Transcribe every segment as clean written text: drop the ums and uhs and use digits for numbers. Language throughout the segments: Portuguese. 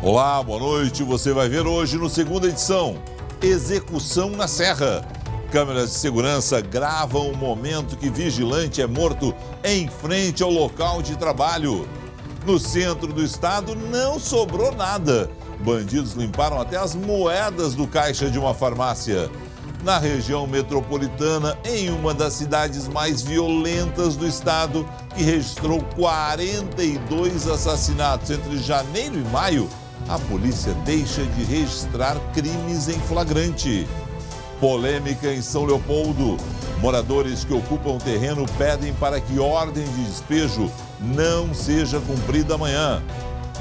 Olá, boa noite. Você vai ver hoje no segunda edição, execução na Serra. Câmeras de segurança gravam o momento que vigilante é morto em frente ao local de trabalho. No centro do estado não sobrou nada. Bandidos limparam até as moedas do caixa de uma farmácia. Na região metropolitana, em uma das cidades mais violentas do estado, que registrou 42 assassinatos entre janeiro e maio, a polícia deixa de registrar crimes em flagrante. Polêmica em São Leopoldo. Moradores que ocupam terreno pedem para que ordem de despejo não seja cumprida amanhã.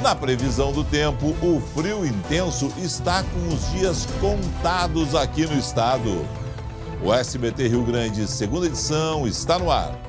Na previsão do tempo, o frio intenso está com os dias contados aqui no estado. O SBT Rio Grande, segunda edição, está no ar.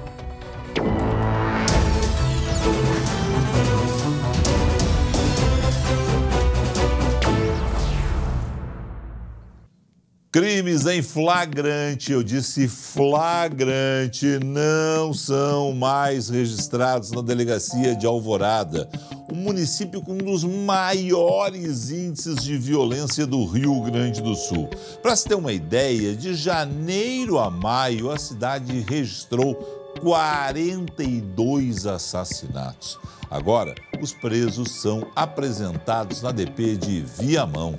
Crimes em flagrante, eu disse flagrante, não são mais registrados na delegacia de Alvorada, o município com um dos maiores índices de violência do Rio Grande do Sul. Para se ter uma ideia, de janeiro a maio, a cidade registrou 42 assassinatos. Agora, os presos são apresentados na DP de Viamão.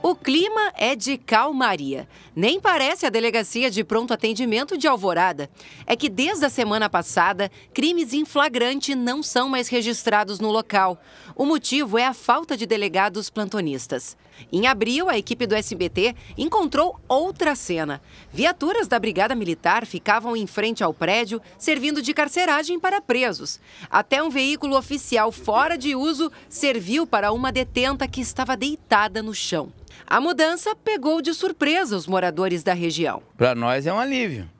O clima é de calmaria. Nem parece a delegacia de pronto atendimento de Alvorada. É que desde a semana passada, crimes em flagrante não são mais registrados no local. O motivo é a falta de delegados plantonistas. Em abril, a equipe do SBT encontrou outra cena. Viaturas da Brigada Militar ficavam em frente ao prédio, servindo de carceragem para presos. Até um veículo oficial fora de uso serviu para uma detenta que estava deitada no chão. A mudança pegou de surpresa os moradores da região. Para nós é um alívio,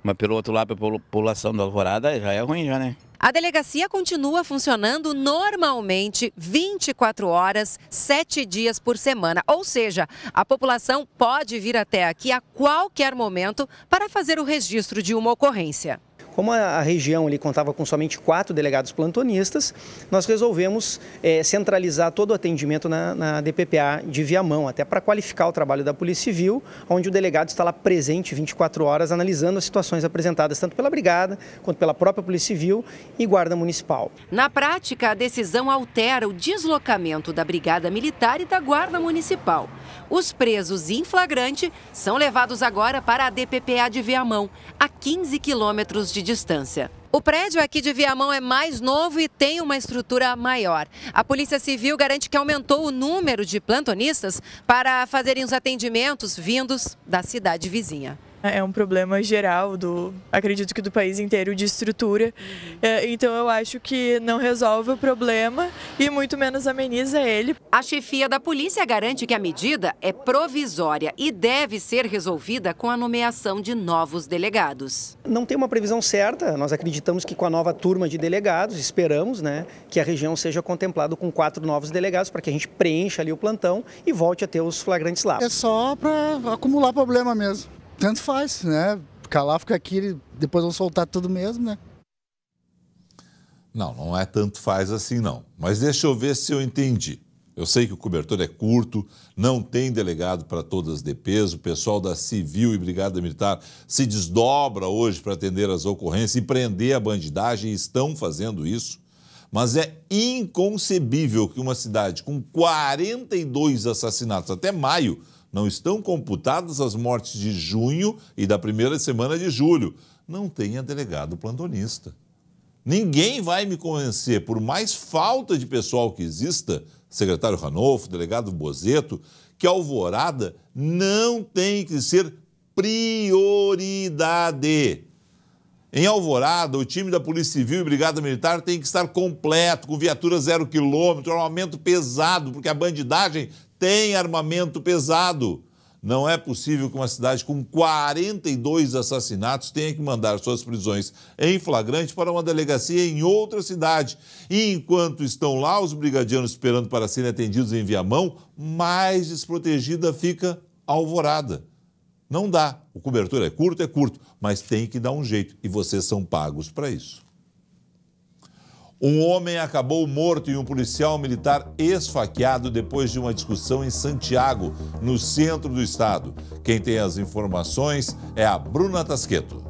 mas pelo outro lado, para a população da Alvorada, já é ruim, já, né? A delegacia continua funcionando normalmente 24 horas, 7 dias por semana. Ou seja, a população pode vir até aqui a qualquer momento para fazer o registro de uma ocorrência. Como a região ali contava com somente 4 delegados plantonistas, nós resolvemos centralizar todo o atendimento na DPPA de Viamão, até para qualificar o trabalho da Polícia Civil, onde o delegado está lá presente 24 horas, analisando as situações apresentadas tanto pela Brigada, quanto pela própria Polícia Civil e Guarda Municipal. Na prática, a decisão altera o deslocamento da Brigada Militar e da Guarda Municipal. Os presos em flagrante são levados agora para a DPPA de Viamão, a 15 quilômetros de distância. O prédio aqui de Viamão é mais novo e tem uma estrutura maior. A Polícia Civil garante que aumentou o número de plantonistas para fazerem os atendimentos vindos da cidade vizinha. É um problema geral, acredito que do país inteiro, de estrutura. Então eu acho que não resolve o problema e muito menos ameniza ele. A chefia da polícia garante que a medida é provisória e deve ser resolvida com a nomeação de novos delegados. Não tem uma previsão certa, nós acreditamos que com a nova turma de delegados, esperamos, né, que a região seja contemplada com 4 novos delegados para que a gente preencha ali o plantão e volte a ter os flagrantes lá. É só para acumular problema mesmo. Tanto faz, né? Ficar lá, ficar aqui, depois vão soltar tudo mesmo, né? Não é tanto faz assim, não. Mas deixa eu ver se eu entendi. Eu sei que o cobertor é curto, não tem delegado para todas as DPs, o pessoal da Civil e Brigada Militar se desdobra hoje para atender as ocorrências e prender a bandidagem, e estão fazendo isso. Mas é inconcebível que uma cidade com 42 assassinatos até maio não estão computadas as mortes de junho e da primeira semana de julho. Não tenha delegado plantonista. Ninguém vai me convencer, por mais falta de pessoal que exista, secretário Ranolfo, delegado Bozeto, que Alvorada não tem que ser prioridade. Em Alvorada, o time da Polícia Civil e Brigada Militar tem que estar completo, com viatura 0 quilômetro, armamento pesado, porque a bandidagem tem armamento pesado. Não é possível que uma cidade com 42 assassinatos tenha que mandar suas prisões em flagrante para uma delegacia em outra cidade. E enquanto estão lá os brigadianos esperando para serem atendidos em Viamão, mais desprotegida fica Alvorada. Não dá. O cobertor é curto, mas tem que dar um jeito. E vocês são pagos para isso. Um homem acabou morto e um policial militar esfaqueado depois de uma discussão em Santiago, no centro do estado. Quem tem as informações é a Bruna Tasqueto.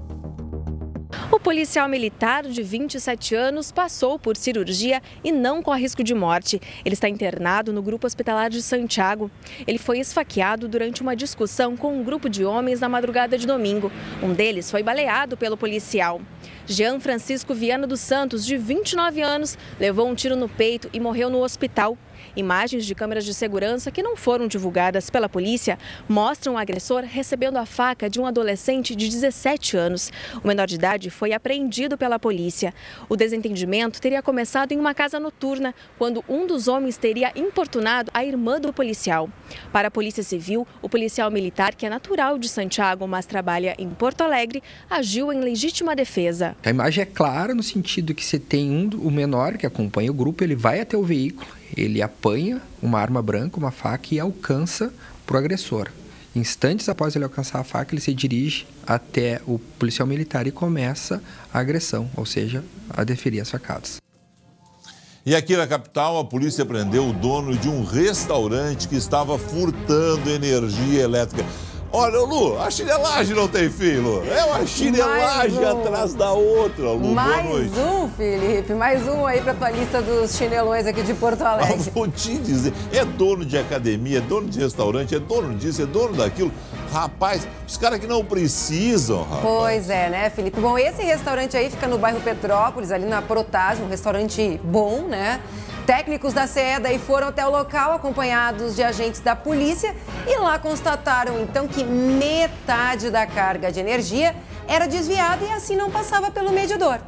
O policial militar de 27 anos passou por cirurgia e não corre risco de morte. Ele está internado no grupo hospitalar de Santiago. Ele foi esfaqueado durante uma discussão com um grupo de homens na madrugada de domingo. Um deles foi baleado pelo policial. Jean Francisco Viana dos Santos, de 29 anos, levou um tiro no peito e morreu no hospital. Imagens de câmeras de segurança que não foram divulgadas pela polícia mostram o agressor recebendo a faca de um adolescente de 17 anos. O menor de idade foi apreendido pela polícia. O desentendimento teria começado em uma casa noturna, quando um dos homens teria importunado a irmã do policial. Para a Polícia Civil, o policial militar, que é natural de Santiago, mas trabalha em Porto Alegre, agiu em legítima defesa. A imagem é clara no sentido que você tem o menor que acompanha o grupo, ele vai até o veículo, ele apanha uma arma branca, uma faca e alcança para o agressor. Instantes após ele alcançar a faca, ele se dirige até o policial militar e começa a agressão, ou seja, a deferir as facadas. E aqui na capital, a polícia prendeu o dono de um restaurante que estava furtando energia elétrica. Olha, Lu, a chinelagem não tem fim, Lu. É uma chinelagem atrás da outra, Lu. Mais um, Felipe. Mais um aí pra tua lista dos chinelões aqui de Porto Alegre. Eu vou te dizer, é dono de academia, é dono de restaurante, é dono disso, é dono daquilo. Rapaz, os caras que não precisam, rapaz. Pois é, né, Felipe? Bom, esse restaurante aí fica no bairro Petrópolis, ali na Protásio, um restaurante bom, né? Técnicos da CE daí foram até o local acompanhados de agentes da polícia e lá constataram então que metade da carga de energia era desviada e assim não passava pelo medidor.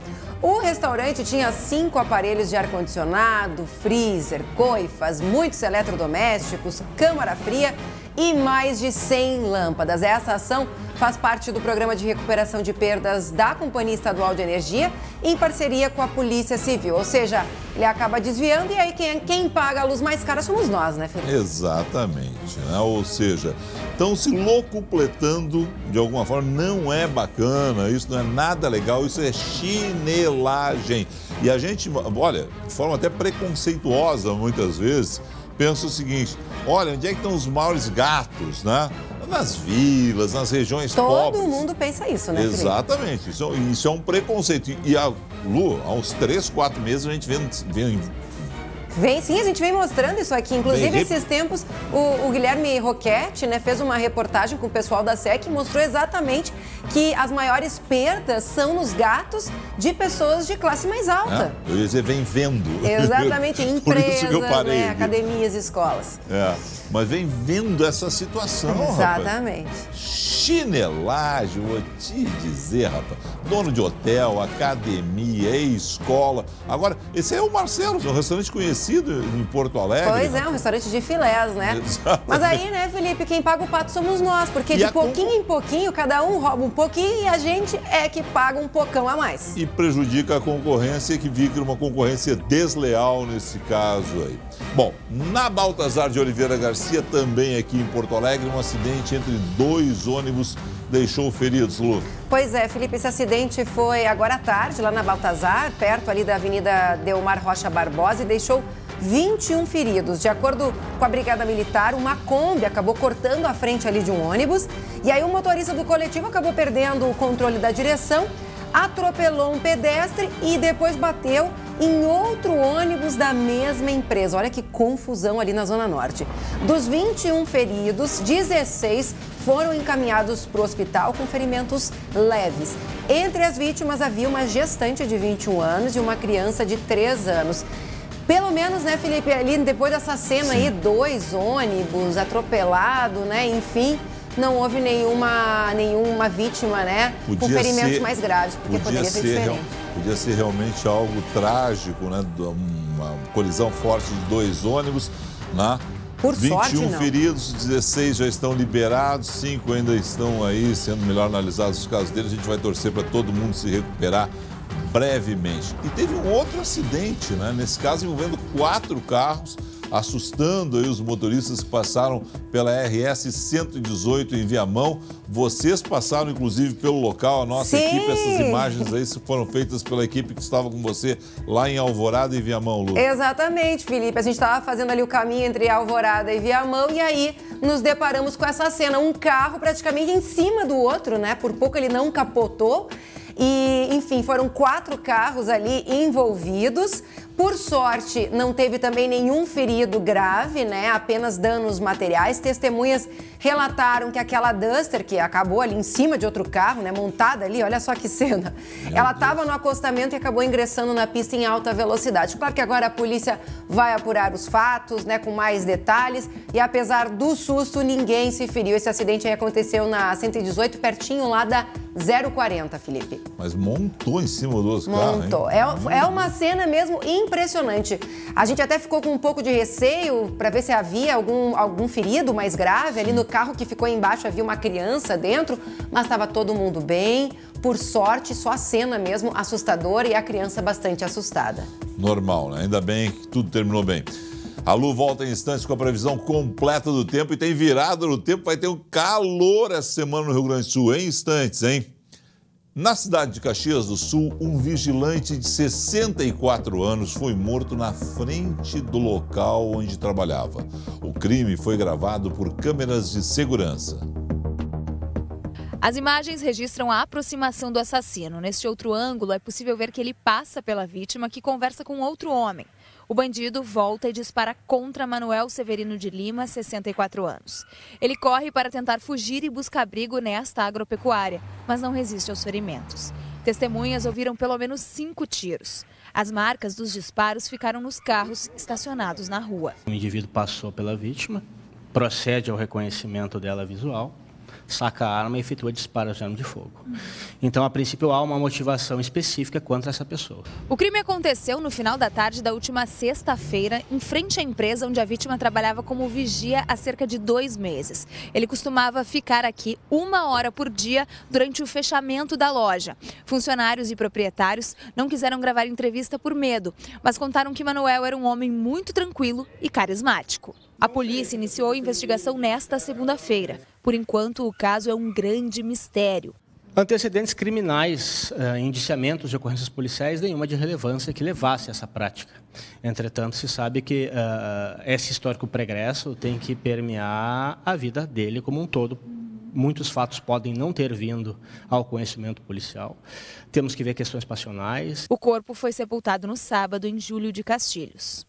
O restaurante tinha 5 aparelhos de ar-condicionado, freezer, coifas, muitos eletrodomésticos, câmara fria e mais de 100 lâmpadas. Essa ação faz parte do programa de recuperação de perdas da Companhia Estadual de Energia em parceria com a Polícia Civil. Ou seja, ele acaba desviando e aí quem paga a luz mais cara somos nós, né, Felipe? Exatamente, né? Ou seja, estão se locupletando de alguma forma, não é bacana, isso não é nada legal, isso é chinelagem. E a gente, olha, de forma até preconceituosa muitas vezes, pensa o seguinte, olha, onde é que estão os maiores gatos, né? Nas vilas, nas regiões pobres. Todo mundo pensa isso, né, Felipe? Exatamente, isso é um preconceito. E a Lu, há uns 3, 4 meses a gente Vem sim, a gente vem mostrando isso aqui. Inclusive, esses tempos, o Guilherme Roquette, né, fez uma reportagem com o pessoal da SEC e mostrou exatamente que as maiores perdas são nos gatos de pessoas de classe mais alta. Eu ia dizer, vem vendo. Exatamente, empresas, Por isso que eu parei, né, academias, escolas. Mas vem vendo essa situação, Exatamente. Rapaz. Chinelagem, vou te dizer, rapaz. Dono de hotel, academia, escola. Agora, esse é o Marcelo's, um restaurante conhecido em Porto Alegre. Pois é, um restaurante de filés, né? Exatamente. Mas aí, né, Felipe, quem paga o pato somos nós, porque de pouquinho em pouquinho, cada um rouba um pouquinho e a gente é que paga um pocão a mais. E prejudica a concorrência, que fica uma concorrência desleal nesse caso aí. Bom, na Baltazar de Oliveira Garcia, também aqui em Porto Alegre, um acidente entre 2 ônibus deixou feridos, Lu. Pois é, Felipe, esse acidente foi agora à tarde, lá na Baltazar, perto ali da Avenida Delmar Rocha Barbosa, e deixou 21 feridos. De acordo com a Brigada Militar, uma Kombi acabou cortando a frente ali de um ônibus, e aí o motorista do coletivo acabou perdendo o controle da direção, atropelou um pedestre e depois bateu em outro ônibus da mesma empresa. Olha que confusão ali na Zona Norte. Dos 21 feridos, 16 foram encaminhados para o hospital com ferimentos leves. Entre as vítimas havia uma gestante de 21 anos e uma criança de 3 anos. Pelo menos, né, Felipe, ali depois dessa cena aí, 2 ônibus atropelados, né, enfim, não houve nenhuma vítima, né, com ferimentos mais graves, porque poderia ser diferente. Podia ser realmente algo trágico, né, uma colisão forte de 2 ônibus, né? Por 21 sorte, não. feridos, 16 já estão liberados, 5 ainda estão aí sendo melhor analisados os casos deles. A gente vai torcer para todo mundo se recuperar brevemente. E teve um outro acidente, né? Nesse caso envolvendo 4 carros assustando aí os motoristas que passaram pela RS 118 em Viamão. Vocês passaram, inclusive, pelo local, a nossa equipe. Essas imagens aí foram feitas pela equipe que estava com você lá em Alvorada e Viamão, Lu. Exatamente, Felipe. A gente estava fazendo ali o caminho entre Alvorada e Viamão e aí nos deparamos com essa cena. Um carro praticamente em cima do outro, né? Por pouco ele não capotou. E, enfim, foram 4 carros ali envolvidos. Por sorte, não teve também nenhum ferido grave, né? Apenas danos materiais. Testemunhas relataram que aquela Duster, que acabou ali em cima de outro carro, né? Montada ali, olha só que cena. Ela estava no acostamento e acabou ingressando na pista em alta velocidade. Claro que agora a polícia vai apurar os fatos, né? Com mais detalhes. E apesar do susto, ninguém se feriu. Esse acidente aí aconteceu na 118, pertinho lá da 040, Felipe. Mas montou em cima dos carros, Montou. É uma cena mesmo impressionante. A gente até ficou com um pouco de receio para ver se havia algum ferido mais grave. Ali no carro que ficou embaixo havia uma criança dentro, mas estava todo mundo bem. Por sorte, só a cena mesmo assustadora e a criança bastante assustada. Normal, né? Ainda bem que tudo terminou bem. A Lu volta em instantes com a previsão completa do tempo e tem virada no tempo. Vai ter um calor essa semana no Rio Grande do Sul, em instantes, hein? Na cidade de Caxias do Sul, um vigilante de 64 anos foi morto na frente do local onde trabalhava. O crime foi gravado por câmeras de segurança. As imagens registram a aproximação do assassino. Neste outro ângulo, é possível ver que ele passa pela vítima, que conversa com outro homem. O bandido volta e dispara contra Manuel Severino de Lima, 64 anos. Ele corre para tentar fugir e busca abrigo nesta agropecuária, mas não resiste aos ferimentos. Testemunhas ouviram pelo menos 5 tiros. As marcas dos disparos ficaram nos carros estacionados na rua. O indivíduo passou pela vítima, procede ao reconhecimento dela visual, saca a arma e efetua disparos de arma de fogo. Então, a princípio, há uma motivação específica contra essa pessoa. O crime aconteceu no final da tarde da última sexta-feira, em frente à empresa onde a vítima trabalhava como vigia há cerca de 2 meses. Ele costumava ficar aqui 1 hora por dia durante o fechamento da loja. Funcionários e proprietários não quiseram gravar entrevista por medo, mas contaram que Manuel era um homem muito tranquilo e carismático. A polícia iniciou a investigação nesta segunda-feira. Por enquanto, o caso é um grande mistério. Antecedentes criminais, indiciamentos de ocorrências policiais, nenhuma de relevância que levasse a essa prática. Entretanto, se sabe que esse histórico pregresso tem que permear a vida dele como um todo. Muitos fatos podem não ter vindo ao conhecimento policial. Temos que ver questões passionais. O corpo foi sepultado no sábado, em Júlio de Castilhos.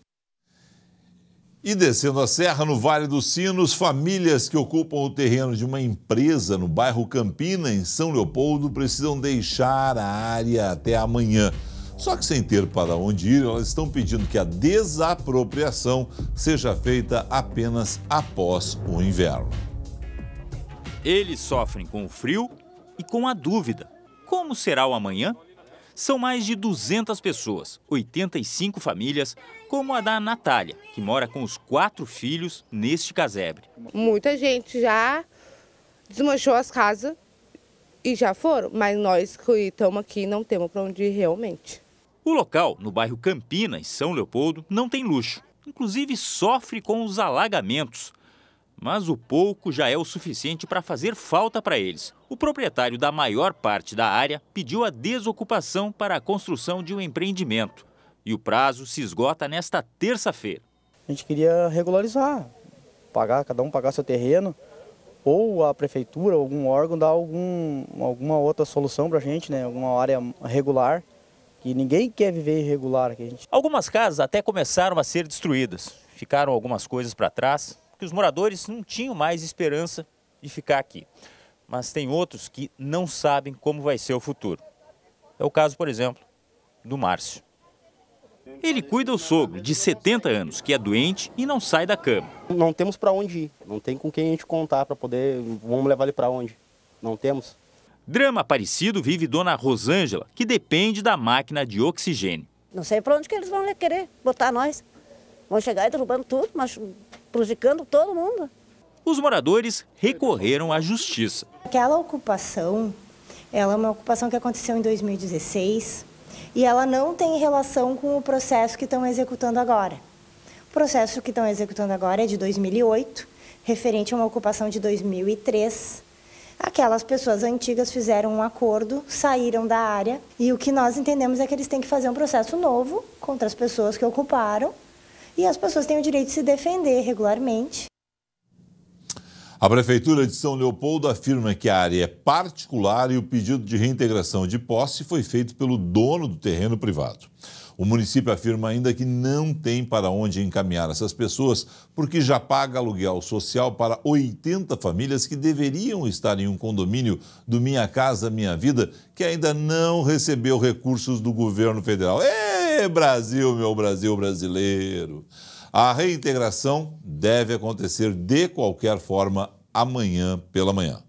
E descendo a serra, no Vale dos Sinos, famílias que ocupam o terreno de uma empresa no bairro Campina, em São Leopoldo, precisam deixar a área até amanhã. Só que sem ter para onde ir, elas estão pedindo que a desapropriação seja feita apenas após o inverno. Eles sofrem com o frio e com a dúvida. Como será o amanhã? São mais de 200 pessoas, 85 famílias, como a da Natália, que mora com os 4 filhos neste casebre. Muita gente já desmanchou as casas e já foram, mas nós que estamos aqui não temos para onde ir realmente. O local, no bairro Campina, em São Leopoldo, não tem luxo. Inclusive sofre com os alagamentos. Mas o pouco já é o suficiente para fazer falta para eles. O proprietário da maior parte da área pediu a desocupação para a construção de um empreendimento. E o prazo se esgota nesta terça-feira. A gente queria regularizar, cada um pagar seu terreno, ou a prefeitura, algum órgão dar alguma outra solução para a gente, né? Alguma área regular, que ninguém quer viver irregular aqui. Algumas casas até começaram a ser destruídas. Ficaram algumas coisas para trás, porque os moradores não tinham mais esperança de ficar aqui. Mas tem outros que não sabem como vai ser o futuro. É o caso, por exemplo, do Márcio. Ele cuida do sogro, de 70 anos, que é doente e não sai da cama. Não temos para onde ir, não tem com quem a gente contar para poder, vamos levar ele para onde? Não temos. Drama parecido vive dona Rosângela, que depende da máquina de oxigênio. Não sei para onde que eles vão querer botar nós. Vão chegar e derrubando tudo, mas prejudicando todo mundo. Os moradores recorreram à justiça. Aquela ocupação, ela é uma ocupação que aconteceu em 2016 e ela não tem relação com o processo que estão executando agora. processo que estão executando agora é de 2008, referente a uma ocupação de 2003. Aquelas pessoas antigas fizeram um acordo, saíram da área e o que nós entendemos é que eles têm que fazer um processo novo contra as pessoas que ocuparam e as pessoas têm o direito de se defender regularmente. A Prefeitura de São Leopoldo afirma que a área é particular e o pedido de reintegração de posse foi feito pelo dono do terreno privado. O município afirma ainda que não tem para onde encaminhar essas pessoas porque já paga aluguel social para 80 famílias que deveriam estar em um condomínio do Minha Casa Minha Vida que ainda não recebeu recursos do governo federal. Ê, Brasil, meu Brasil brasileiro! A reintegração deve acontecer de qualquer forma amanhã pela manhã.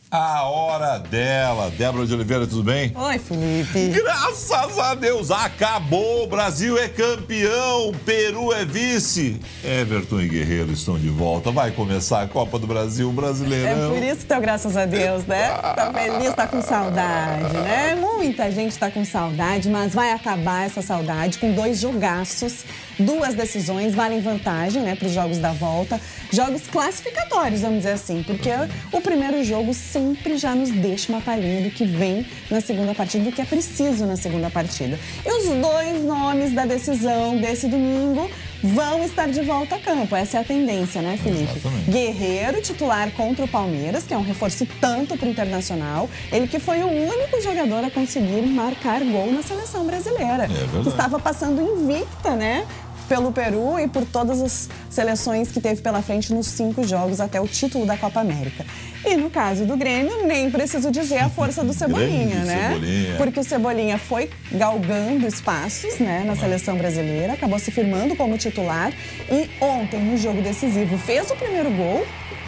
A hora dela. Débora de Oliveira, tudo bem? Oi, Felipe. Graças a Deus, acabou. O Brasil é campeão, Peru é vice. Everton e Guerreiro estão de volta. Vai começar a Copa do Brasil, Brasileirão. É por isso que então, graças a Deus, né? Tá feliz, tá com saudade, né? Muita gente tá com saudade, mas vai acabar essa saudade com 2 jogaços. 2 decisões valem vantagem, né, para os jogos da volta. Jogos classificatórios, vamos dizer assim, porque o primeiro jogo sempre já nos deixa uma palhinha do que vem na segunda partida, do que é preciso na segunda partida. E os 2 nomes da decisão desse domingo vão estar de volta a campo. Essa é a tendência, né, Felipe? Exatamente. Guerreiro, titular contra o Palmeiras, que é um reforço tanto para o Internacional. Ele que foi o único jogador a conseguir marcar gol na seleção brasileira. Que estava passando invicta, né? Pelo Peru e por todas as seleções que teve pela frente nos 5 jogos até o título da Copa América. E no caso do Grêmio, nem preciso dizer a força do Cebolinha, né? Cebolinha. Porque o Cebolinha foi galgando espaços, né, na seleção brasileira, acabou se firmando como titular e ontem, no jogo decisivo, fez o primeiro gol,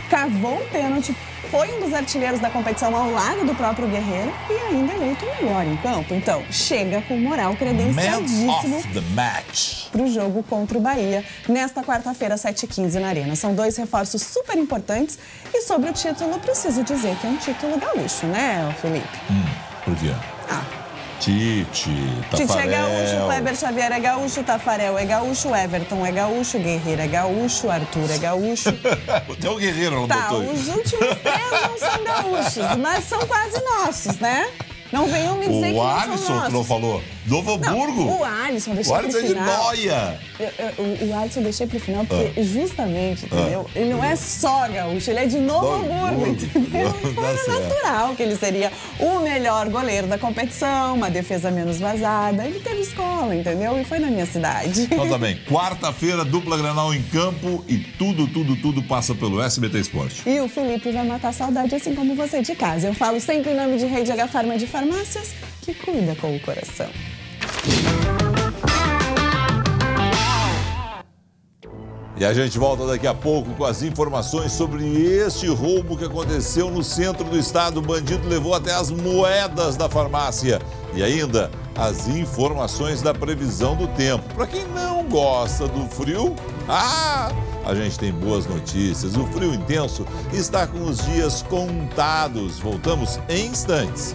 cavou um pênalti, foi um dos artilheiros da competição ao lado do próprio Guerreiro e ainda eleito o melhor em campo. Então, chega com moral credenciadíssimo para o jogo contra o Bahia, nesta quarta-feira, 7h15 na Arena. São 2 reforços super importantes e sobre o título, preciso dizer que é um título gaúcho, né, Felipe? Por quê? Tite, Tafarel. Tite é gaúcho, Kleber Xavier é gaúcho, Tafarel é gaúcho, Everton é gaúcho, Guerreiro é gaúcho, Arthur é gaúcho. Até o Guerreiro não botou isso. Os últimos 3 não são gaúchos, mas são quase nossos, né? Não venham me dizer que não são nossos. O Alisson, que não falou. Novo Hamburgo. O Alisson, deixei pro final. O Alisson é de Noia. O Alisson eu deixei pro final porque justamente, entendeu? Ele não é só gaúcho, ele é de Novo Hamburgo, entendeu? Foi natural que ele seria o melhor goleiro da competição, uma defesa menos vazada. Ele teve escola, entendeu? E foi na minha cidade. Então tá bem. Quarta-feira, dupla Grenal em campo e tudo passa pelo SBT Esporte. E o Felipe vai matar a saudade assim como você de casa. Eu falo sempre em nome de Rede H Farma de Farmácias, que cuida com o coração. E a gente volta daqui a pouco com as informações sobre este roubo que aconteceu no centro do estado. O bandido levou até as moedas da farmácia. E ainda as informações da previsão do tempo. Para quem não gosta do frio, a gente tem boas notícias. O frio intenso está com os dias contados. Voltamos em instantes.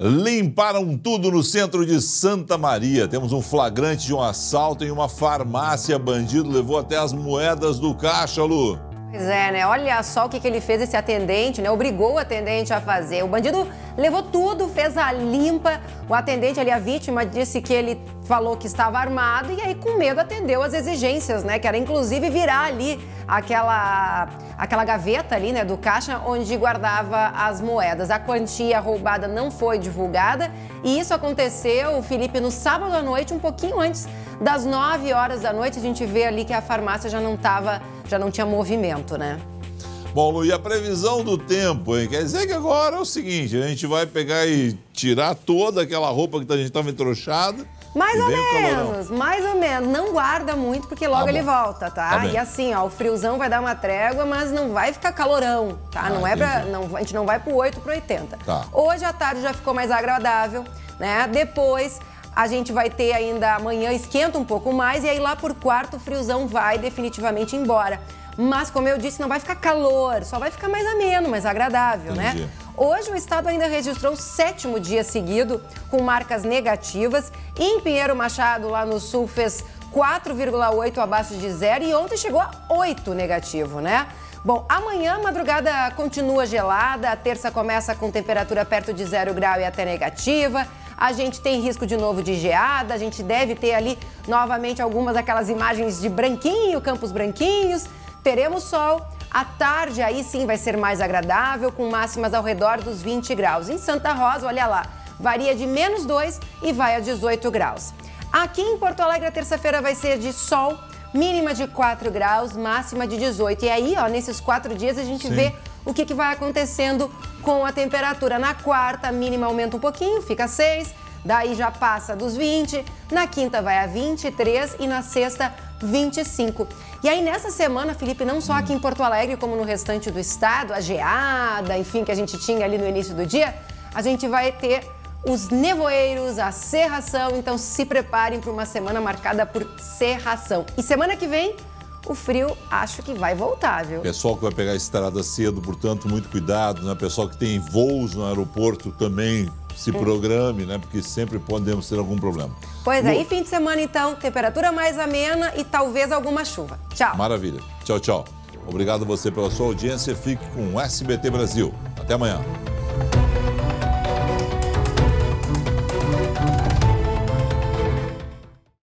Limparam tudo no centro de Santa Maria. Temos um flagrante de um assalto em uma farmácia. Bandido levou até as moedas do caixa, Lu. Pois é, né? Olha só o que ele fez, esse atendente, né? Obrigou o atendente a fazer. O bandido levou tudo, fez a limpa. O atendente ali, a vítima, disse que ele falou que estava armado e aí com medo atendeu as exigências, né? Que era inclusive virar ali aquela gaveta ali, né, do caixa onde guardava as moedas. A quantia roubada não foi divulgada e isso aconteceu, Felipe, no sábado à noite, um pouquinho antes das 9 horas da noite. A gente vê ali que a farmácia já não tinha movimento, né? Bom, Lu, e a previsão do tempo, hein? Quer dizer que agora é o seguinte, a gente vai pegar e tirar toda aquela roupa que a gente estava entrochada. Mais ou menos. Não guarda muito, porque logo ele volta, tá? E assim, ó, o friozão vai dar uma trégua, mas não vai ficar calorão, tá? A gente não vai pro 8, pro 80. Tá. Hoje à tarde já ficou mais agradável, né? Depois a gente vai ter ainda amanhã, esquenta um pouco mais, e aí lá por quarto o friozão vai definitivamente embora. Mas, como eu disse, não vai ficar calor, só vai ficar mais ameno, mais agradável, Entendi. né? Hoje o estado ainda registrou o 7º dia seguido com marcas negativas. Em Pinheiro Machado, lá no sul, fez 4,8 abaixo de zero e ontem chegou a 8 negativo, né? Bom, amanhã a madrugada continua gelada, a terça começa com temperatura perto de 0 grau e até negativa. A gente tem risco de novo de geada, a gente deve ter ali novamente algumas daquelas imagens de branquinho, campos branquinhos. Teremos sol, à tarde aí sim vai ser mais agradável, com máximas ao redor dos 20 graus. Em Santa Rosa, olha lá, varia de -2 e vai a 18 graus. Aqui em Porto Alegre, a terça-feira vai ser de sol, mínima de 4 graus, máxima de 18. E aí, ó, nesses 4 dias a gente vê o que vai acontecendo com a temperatura. Na quarta, a mínima aumenta um pouquinho, fica 6, daí já passa dos 20, na quinta vai a 23 e na sexta, 25. E aí, nessa semana, Felipe, não só aqui em Porto Alegre, como no restante do estado, a geada, enfim, que a gente tinha ali no início do dia, a gente vai ter os nevoeiros, a serração, então se preparem para uma semana marcada por serração. E semana que vem, o frio acho que vai voltar, viu? Pessoal que vai pegar a estrada cedo, portanto, muito cuidado, né? Pessoal que tem voos no aeroporto também se programe, né? Porque sempre podemos ter algum problema. Pois é, e fim de semana então, temperatura mais amena e talvez alguma chuva. Tchau. Maravilha. Tchau, tchau. Obrigado a você pela sua audiência. Fique com o SBT Brasil. Até amanhã.